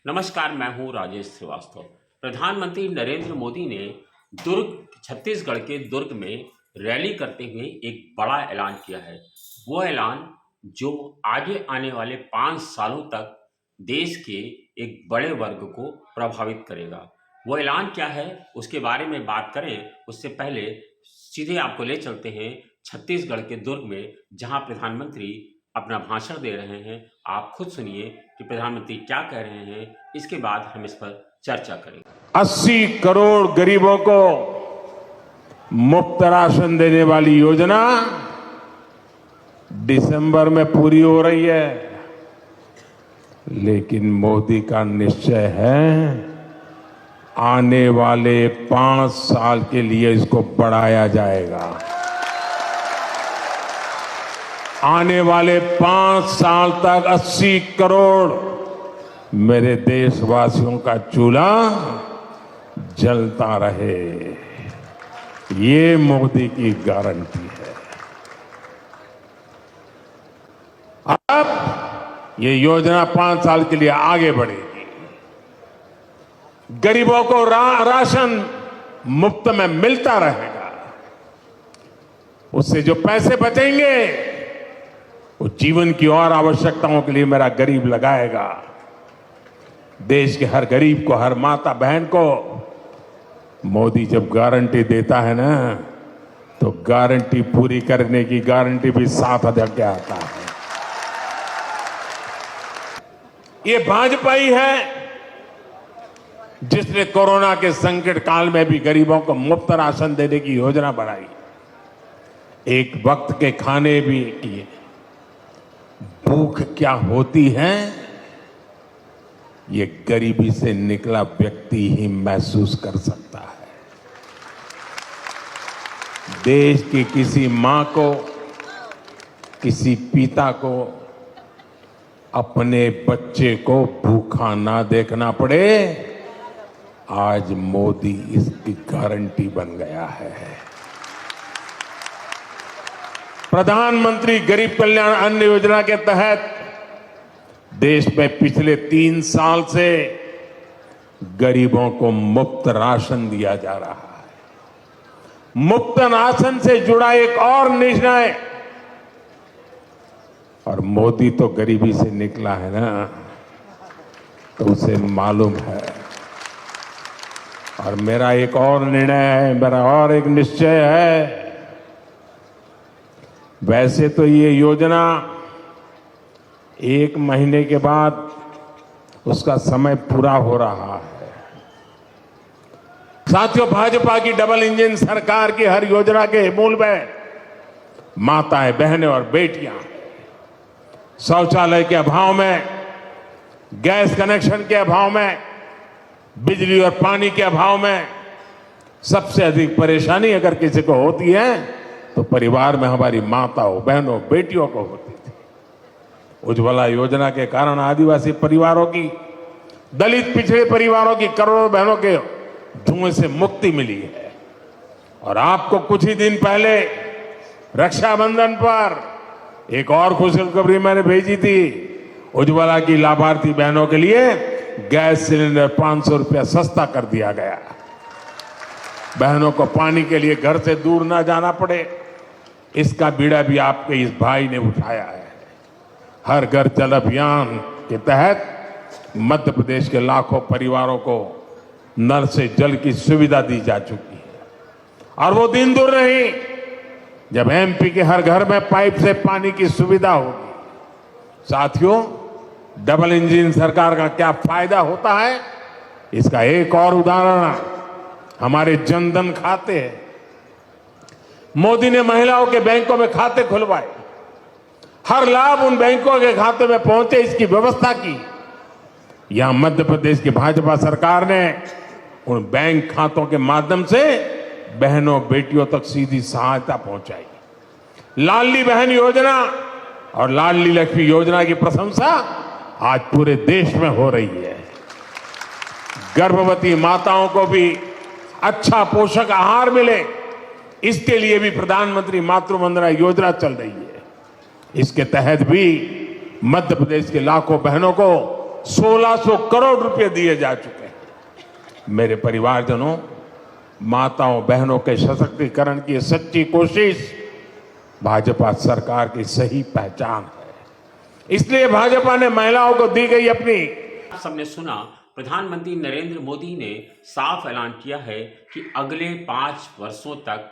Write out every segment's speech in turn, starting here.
नमस्कार, मैं हूं राजेश श्रीवास्तव। प्रधानमंत्री नरेंद्र मोदी ने छत्तीसगढ़ के दुर्ग में रैली करते हुए एक बड़ा ऐलान किया है। वो ऐलान जो आगे आने वाले 5 सालों तक देश के एक बड़े वर्ग को प्रभावित करेगा। वो ऐलान क्या है, उसके बारे में बात करें उससे पहले सीधे आपको ले चलते हैं छत्तीसगढ़ के दुर्ग में, जहां प्रधानमंत्री अपना भाषण दे रहे हैं। आप खुद सुनिए कि प्रधानमंत्री क्या कह रहे हैं, इसके बाद हम इस पर चर्चा करेंगे। 80 करोड़ गरीबों को मुफ्त राशन देने वाली योजना दिसंबर में पूरी हो रही है, लेकिन मोदी का निश्चय है आने वाले 5 साल के लिए इसको बढ़ाया जाएगा। आने वाले 5 साल तक 80 करोड़ मेरे देशवासियों का चूल्हा जलता रहे, ये मोदी की गारंटी है। अब ये योजना 5 साल के लिए आगे बढ़ेगी। गरीबों को राशन मुफ्त में मिलता रहेगा। उससे जो पैसे बचेंगे वो जीवन की और आवश्यकताओं के लिए मेरा गरीब लगाएगा। देश के हर गरीब को, हर माता बहन को मोदी जब गारंटी देता है ना, तो गारंटी पूरी करने की गारंटी भी साथ के आता है। ये भाजपा ही है जिसने कोरोना के संकट काल में भी गरीबों को मुफ्त राशन देने की योजना बनाई, एक वक्त के खाने भी किए। भूख क्या होती है ये गरीबी से निकला व्यक्ति ही महसूस कर सकता है। देश की किसी मां को, किसी पिता को अपने बच्चे को भूखा ना देखना पड़े, आज मोदी इसकी गारंटी बन गया है। प्रधानमंत्री गरीब कल्याण अन्न योजना के तहत देश में पिछले 3 साल से गरीबों को मुफ्त राशन दिया जा रहा है। मुफ्त राशन से जुड़ा एक और निर्णय, और मोदी तो गरीबी से निकला है ना, तो उसे मालूम है। और मेरा एक और निर्णय है, मेरा और एक निश्चय है। वैसे तो ये योजना 1 महीने के बाद उसका समय पूरा हो रहा है। साथियों, भाजपा की डबल इंजन सरकार की हर योजना के मूल में माताएं, बहनें और बेटियां शौचालय के अभाव में, गैस कनेक्शन के अभाव में, बिजली और पानी के अभाव में सबसे अधिक परेशानी अगर किसी को होती है तो परिवार में हमारी माताओं, बहनों, बेटियों को होती थी। उज्ज्वला योजना के कारण आदिवासी परिवारों की, दलित पिछड़े परिवारों की करोड़ों बहनों के धुएं से मुक्ति मिली है। और आपको कुछ ही दिन पहले रक्षाबंधन पर एक और खुशखबरी मैंने भेजी थी। उज्ज्वला की लाभार्थी बहनों के लिए गैस सिलेंडर 500 रुपया सस्ता कर दिया गया। बहनों को पानी के लिए घर से दूर ना जाना पड़े, इसका बीड़ा भी आपके इस भाई ने उठाया है। हर घर जल अभियान के तहत मध्य प्रदेश के लाखों परिवारों को नल से जल की सुविधा दी जा चुकी है। और वो दिन दूर नहीं जब एमपी के हर घर में पाइप से पानी की सुविधा होगी। साथियों, डबल इंजन सरकार का क्या फायदा होता है, इसका एक और उदाहरण हमारे जनधन खाते हैं। मोदी ने महिलाओं के बैंकों में खाते खुलवाए, हर लाभ उन बैंकों के खाते में पहुंचे, इसकी व्यवस्था की। यहां मध्य प्रदेश की भाजपा सरकार ने उन बैंक खातों के माध्यम से बहनों, बेटियों तक सीधी सहायता पहुंचाई। लाडली बहन योजना और लाडली लक्ष्मी योजना की प्रशंसा आज पूरे देश में हो रही है। गर्भवती माताओं को भी अच्छा पोषक आहार मिले, इसके लिए भी प्रधानमंत्री मातृ वंदना योजना चल रही है। इसके तहत भी मध्य प्रदेश के लाखों बहनों को 1600 करोड़ रुपए दिए जा चुके हैं। मेरे परिवारजनों, माताओं बहनों के सशक्तिकरण की ये सच्ची कोशिश भाजपा सरकार की सही पहचान है। इसलिए भाजपा ने महिलाओं को दी गई अपनी आप सबने सुना, प्रधानमंत्री नरेंद्र मोदी ने साफ ऐलान किया है कि अगले 5 वर्षों तक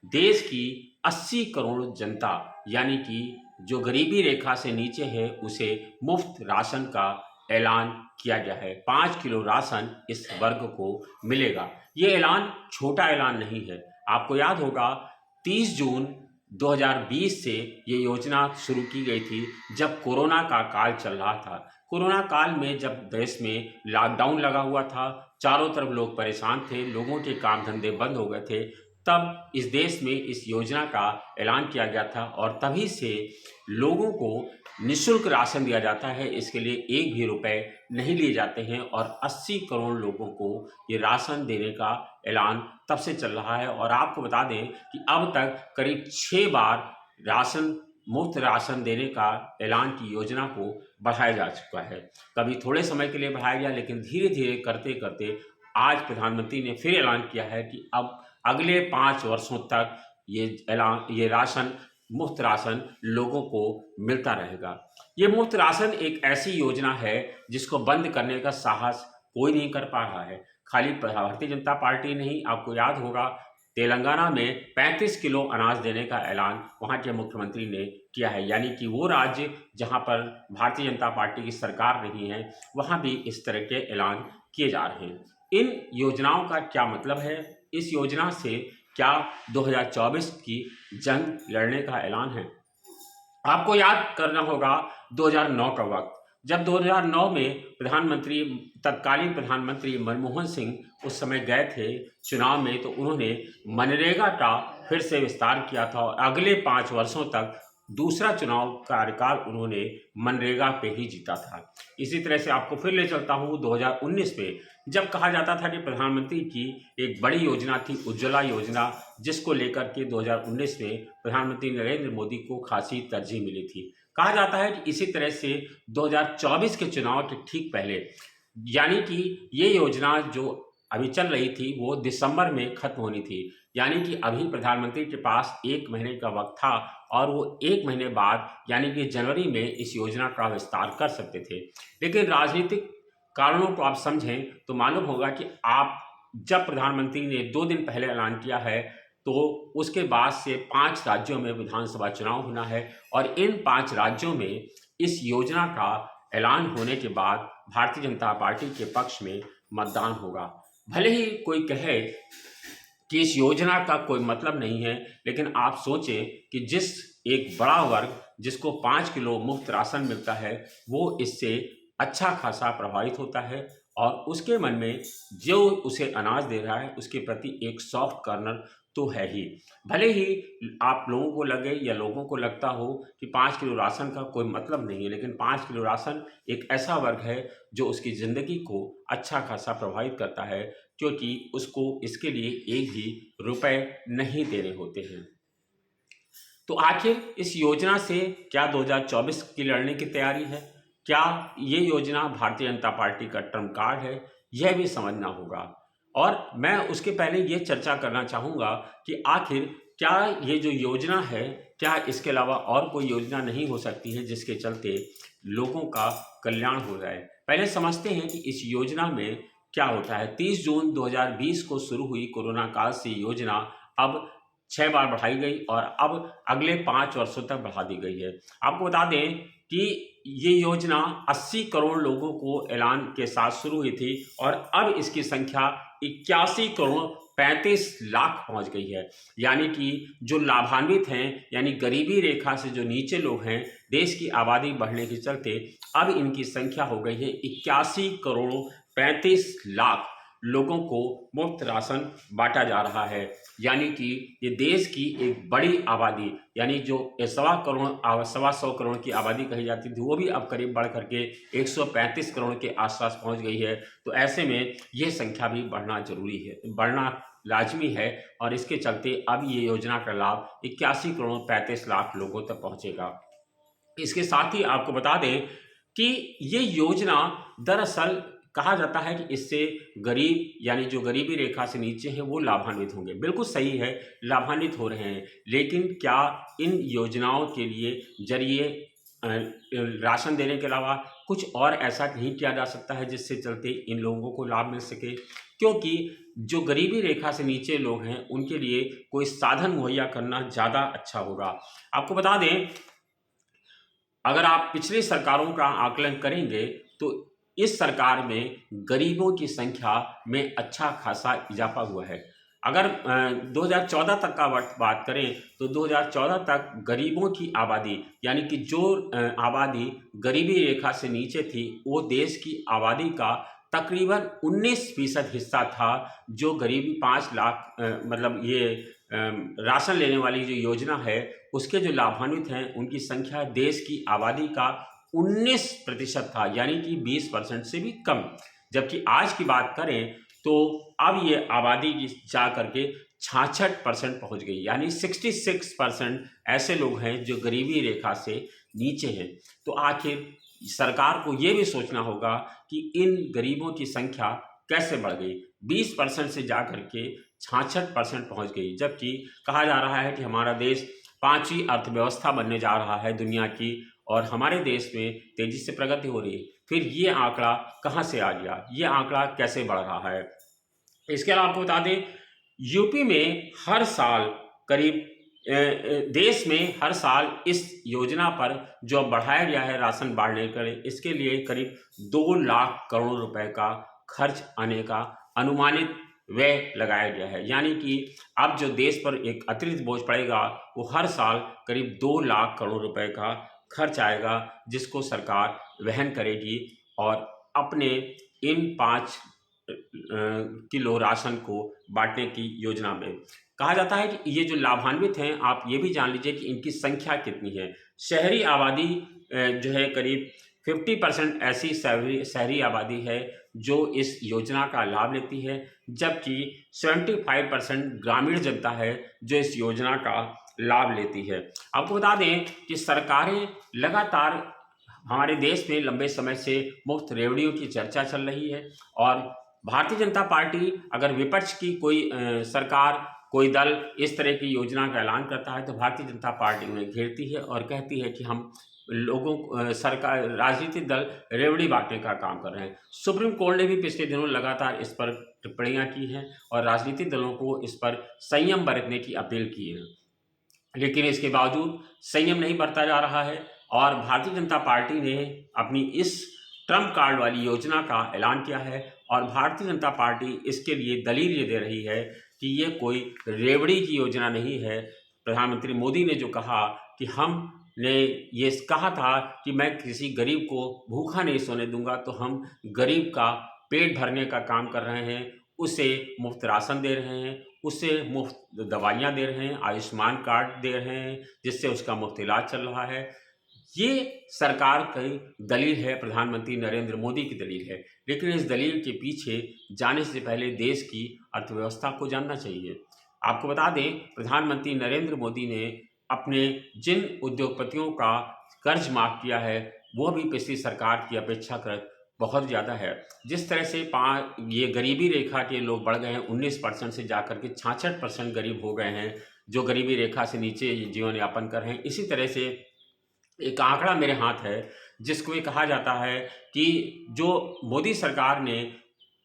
देश की 80 करोड़ जनता, यानी कि जो गरीबी रेखा से नीचे है, उसे मुफ्त राशन का ऐलान किया गया है। 5 किलो राशन इस वर्ग को मिलेगा। ये ऐलान छोटा ऐलान नहीं है। आपको याद होगा 30 जून 2020 से ये योजना शुरू की गई थी, जब कोरोना का काल चल रहा था। कोरोना काल में जब देश में लॉकडाउन लगा हुआ था, चारों तरफ लोग परेशान थे, लोगों के काम धंधे बंद हो गए थे, तब इस देश में इस योजना का ऐलान किया गया था और तभी से लोगों को निःशुल्क राशन दिया जाता है। इसके लिए एक भी रुपए नहीं लिए जाते हैं और 80 करोड़ लोगों को ये राशन देने का ऐलान तब से चल रहा है। और आपको बता दें कि अब तक करीब 6 बार मुफ्त राशन देने का ऐलान की योजना को बढ़ाया जा चुका है। कभी थोड़े समय के लिए बढ़ाया गया, लेकिन धीरे धीरे करते करते आज प्रधानमंत्री ने फिर ऐलान किया है कि अब अगले 5 वर्षों तक ये राशन, मुफ्त राशन लोगों को मिलता रहेगा। ये मुफ्त राशन एक ऐसी योजना है जिसको बंद करने का साहस कोई नहीं कर पा रहा है। खाली भारतीय जनता पार्टी नहीं, आपको याद होगा तेलंगाना में 35 किलो अनाज देने का ऐलान वहां के मुख्यमंत्री ने किया है। यानी कि वो राज्य जहां पर भारतीय जनता पार्टी की सरकार नहीं है, वहां भी इस तरह के ऐलान किए जा रहे हैं। इन योजनाओं का क्या मतलब है? इस योजना से क्या 2024 की जंग लड़ने का ऐलान है? आपको याद करना होगा 2009 का वक्त, जब 2009 में तत्कालीन प्रधानमंत्री मनमोहन सिंह उस समय गए थे चुनाव में, तो उन्होंने मनरेगा का फिर से विस्तार किया था और अगले 5 वर्षों तक दूसरा चुनाव कार्यकाल उन्होंने मनरेगा पे ही जीता था। इसी तरह से आपको फिर ले चलता हूँ 2019 में, जब कहा जाता था कि प्रधानमंत्री की एक बड़ी योजना थी उज्ज्वला योजना, जिसको लेकर के 2019 में प्रधानमंत्री नरेंद्र मोदी को खासी तरजीह मिली थी। कहा जाता है कि इसी तरह से 2024 के चुनाव के ठीक पहले, यानी कि ये योजना जो अभी चल रही थी वो दिसंबर में खत्म होनी थी, यानी कि अभी प्रधानमंत्री के पास 1 महीने का वक्त था और वो 1 महीने बाद यानी कि जनवरी में इस योजना का विस्तार कर सकते थे। लेकिन राजनीतिक कारणों को आप समझें तो मालूम होगा कि आप जब प्रधानमंत्री ने 2 दिन पहले ऐलान किया है, तो उसके बाद से 5 राज्यों में विधानसभा चुनाव होना है और इन 5 राज्यों में इस योजना का ऐलान होने के बाद भारतीय जनता पार्टी के पक्ष में मतदान होगा। भले ही कोई कहे कि इस योजना का कोई मतलब नहीं है, लेकिन आप सोचें कि जिस एक बड़ा वर्ग जिसको 5 किलो मुफ्त राशन मिलता है, वो इससे अच्छा खासा प्रभावित होता है और उसके मन में जो उसे अनाज दे रहा है उसके प्रति एक सॉफ्ट कॉर्नर तो है ही। भले ही आप लोगों को लगे या लोगों को लगता हो कि 5 किलो राशन का कोई मतलब नहीं है, लेकिन 5 किलो राशन एक ऐसा वर्ग है जो उसकी ज़िंदगी को अच्छा खासा प्रभावित करता है, क्योंकि उसको इसके लिए एक भी रुपए नहीं देने होते हैं। तो आखिर इस योजना से क्या 2024 की लड़ने की तैयारी है? क्या ये योजना भारतीय जनता पार्टी का ट्रम्प कार्ड है? यह भी समझना होगा। और मैं उसके पहले ये चर्चा करना चाहूँगा कि आखिर क्या ये जो योजना है, क्या इसके अलावा और कोई योजना नहीं हो सकती है जिसके चलते लोगों का कल्याण हो जाए? पहले समझते हैं कि इस योजना में क्या होता है। 30 जून 2020 को शुरू हुई कोरोना काल से योजना अब 6 बार बढ़ाई गई और अब अगले 5 वर्षों तक बढ़ा दी गई है। आपको बता दें कि ये योजना 80 करोड़ लोगों को ऐलान के साथ शुरू हुई थी और अब इसकी संख्या 81 करोड़ 35 लाख पहुंच गई है। यानी कि जो लाभान्वित हैं, यानी गरीबी रेखा से जो नीचे लोग हैं, देश की आबादी बढ़ने के चलते अब इनकी संख्या हो गई है 81 करोड़ 35 लाख लोगों को मुफ्त राशन बांटा जा रहा है। यानी कि ये देश की एक बड़ी आबादी, यानी जो 125 करोड़ की आबादी कही जाती थी, वो भी अब करीब बढ़ करके 135 करोड़ के आसपास पहुंच गई है। तो ऐसे में ये संख्या भी बढ़ना जरूरी है, बढ़ना लाजमी है और इसके चलते अब ये योजना का लाभ 81 करोड़ 35 लाख लोगों तक पहुंचेगा। इसके साथ ही आपको बता दें कि ये योजना दरअसल कहा जाता है कि इससे गरीब यानी जो गरीबी रेखा से नीचे हैं वो लाभान्वित होंगे। बिल्कुल सही है, लाभान्वित हो रहे हैं, लेकिन क्या इन योजनाओं के लिए जरिए राशन देने के अलावा कुछ और ऐसा नहीं किया जा सकता है जिससे चलते इन लोगों को लाभ मिल सके? क्योंकि जो गरीबी रेखा से नीचे लोग हैं उनके लिए कोई साधन मुहैया करना ज़्यादा अच्छा होगा। आपको बता दें, अगर आप पिछली सरकारों का आकलन करेंगे तो इस सरकार में गरीबों की संख्या में अच्छा खासा इजाफा हुआ है। अगर 2014 तक का बात करें तो 2014 तक गरीबों की आबादी यानी कि जो आबादी गरीबी रेखा से नीचे थी वो देश की आबादी का तकरीबन 19% हिस्सा था। जो गरीबी 5 लाख मतलब ये राशन लेने वाली जो योजना है उसके जो लाभान्वित हैं उनकी संख्या देश की आबादी का 19% था, यानी कि 20% से भी कम। जबकि आज की बात करें तो अब ये आबादी जा करके 66% पहुंच गई, यानी 66% ऐसे लोग हैं जो गरीबी रेखा से नीचे हैं। तो आखिर सरकार को ये भी सोचना होगा कि इन गरीबों की संख्या कैसे बढ़ गई, 20% से जा करके 66% पहुंच गई। जबकि कहा जा रहा है कि हमारा देश 5वीं अर्थव्यवस्था बनने जा रहा है दुनिया की और हमारे देश में तेजी से प्रगति हो रही है। फिर ये आंकड़ा कहाँ से आ गया, ये आंकड़ा कैसे बढ़ रहा है? इसके अलावा आपको बता दें, यूपी में हर साल करीब देश में हर साल इस योजना पर जो बढ़ाया गया है राशन बांटने के लिए, इसके लिए करीब 2 लाख करोड़ रुपए का खर्च आने का अनुमानित व्यय लगाया गया है। यानी कि अब जो देश पर एक अतिरिक्त बोझ पड़ेगा वो हर साल करीब 2 लाख करोड़ रुपए का खर्च आएगा, जिसको सरकार वहन करेगी और अपने इन 5 किलो राशन को बांटने की योजना में। कहा जाता है कि ये जो लाभान्वित हैं, आप ये भी जान लीजिए कि इनकी संख्या कितनी है। शहरी आबादी जो है करीब 50% ऐसी शहरी आबादी है जो इस योजना का लाभ लेती है, जबकि 75% ग्रामीण जनता है जो इस योजना का लाभ लेती है। आपको बता दें कि सरकारें लगातार हमारे देश में लंबे समय से मुफ्त रेवड़ियों की चर्चा चल रही है और भारतीय जनता पार्टी अगर विपक्ष की कोई सरकार कोई दल इस तरह की योजना का ऐलान करता है तो भारतीय जनता पार्टी उन्हें घेरती है और कहती है कि हम लोगों सरकार राजनीतिक दल रेवड़ी बांटने का काम कर रहे हैं। सुप्रीम कोर्ट ने भी पिछले दिनों लगातार इस पर टिप्पणियां की हैं और राजनीतिक दलों को इस पर संयम बरतने की अपील की है, लेकिन इसके बावजूद संयम नहीं बरता जा रहा है और भारतीय जनता पार्टी ने अपनी इस ट्रम्प कार्ड वाली योजना का ऐलान किया है और भारतीय जनता पार्टी इसके लिए दलील ये दे रही है कि ये कोई रेवड़ी की योजना नहीं है। प्रधानमंत्री मोदी ने जो कहा कि हमने ये कहा था कि मैं किसी गरीब को भूखा नहीं सोने दूंगा, तो हम गरीब का पेट भरने का काम कर रहे हैं, उसे मुफ्त राशन दे रहे हैं, उसे मुफ्त दवाइयाँ दे रहे हैं, आयुष्मान कार्ड दे रहे हैं जिससे उसका मुफ्त इलाज चल रहा है। ये सरकार की दलील है, प्रधानमंत्री नरेंद्र मोदी की दलील है, लेकिन इस दलील के पीछे जाने से पहले देश की अर्थव्यवस्था को जानना चाहिए। आपको बता दें, प्रधानमंत्री नरेंद्र मोदी ने अपने जिन उद्योगपतियों का कर्ज माफ किया है वो भी पिछली सरकार की अपेक्षाकृत बहुत ज़्यादा है। जिस तरह से ये गरीबी रेखा के लोग बढ़ गए हैं, 19% से जाकर के 66% गरीब हो गए हैं जो गरीबी रेखा से नीचे जीवन यापन कर रहे हैं। इसी तरह से एक आंकड़ा मेरे हाथ है जिसको ये कहा जाता है कि जो मोदी सरकार ने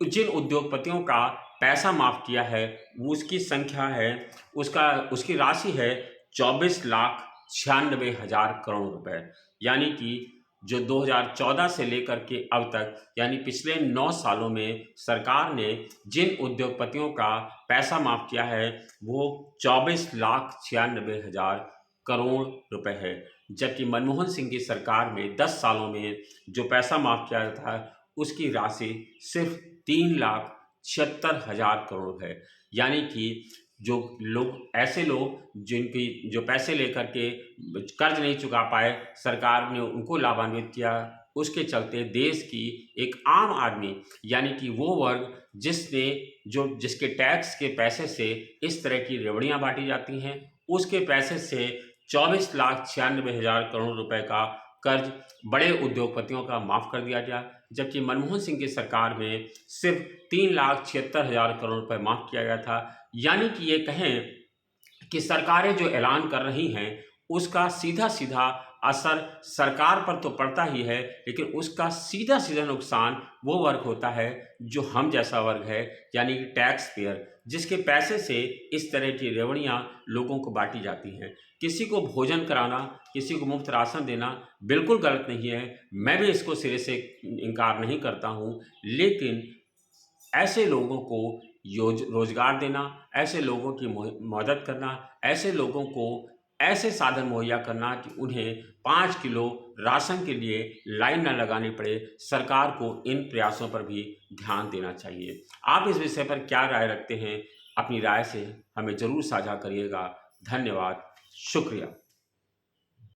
जिन उद्योगपतियों का पैसा माफ किया है उसकी संख्या है, उसकी राशि है 24,96,000 करोड़ रुपए। यानी कि जो 2014 से लेकर के अब तक यानी पिछले 9 सालों में सरकार ने जिन उद्योगपतियों का पैसा माफ किया है वो 24,96,000 करोड़ रुपए है। जबकि मनमोहन सिंह की सरकार में 10 सालों में जो पैसा माफ किया था उसकी राशि सिर्फ 3,76,000 करोड़ है। यानी कि जो लोग ऐसे लोग जिनकी जो पैसे लेकर के कर्ज नहीं चुका पाए, सरकार ने उनको लाभान्वित किया। उसके चलते देश की एक आम आदमी यानी कि वो वर्ग जिसके टैक्स के पैसे से इस तरह की रेवड़ियाँ बांटी जाती हैं, उसके पैसे से 24,96,000 करोड़ रुपए का कर्ज बड़े उद्योगपतियों का माफ़ कर दिया गया, जबकि मनमोहन सिंह की सरकार में सिर्फ 3,76,000 करोड़ रुपए माफ़ किया गया था। यानी कि ये कहें कि सरकारें जो ऐलान कर रही हैं उसका सीधा सीधा असर सरकार पर तो पड़ता ही है, लेकिन उसका सीधा सीधा नुकसान वो वर्ग होता है जो हम जैसा वर्ग है, यानी कि टैक्स पेयर, जिसके पैसे से इस तरह की रेवड़ियाँ लोगों को बांटी जाती हैं। किसी को भोजन कराना, किसी को मुफ्त राशन देना बिल्कुल गलत नहीं है, मैं भी इसको सिरे से इनकार नहीं करता हूँ, लेकिन ऐसे लोगों को रोजगार देना, ऐसे लोगों की मदद करना, ऐसे लोगों को ऐसे साधन मुहैया करना कि उन्हें 5 किलो राशन के लिए लाइन ना लगानी पड़े, सरकार को इन प्रयासों पर भी ध्यान देना चाहिए। आप इस विषय पर क्या राय रखते हैं? अपनी राय से हमें ज़रूर साझा करिएगा। धन्यवाद, शुक्रिया।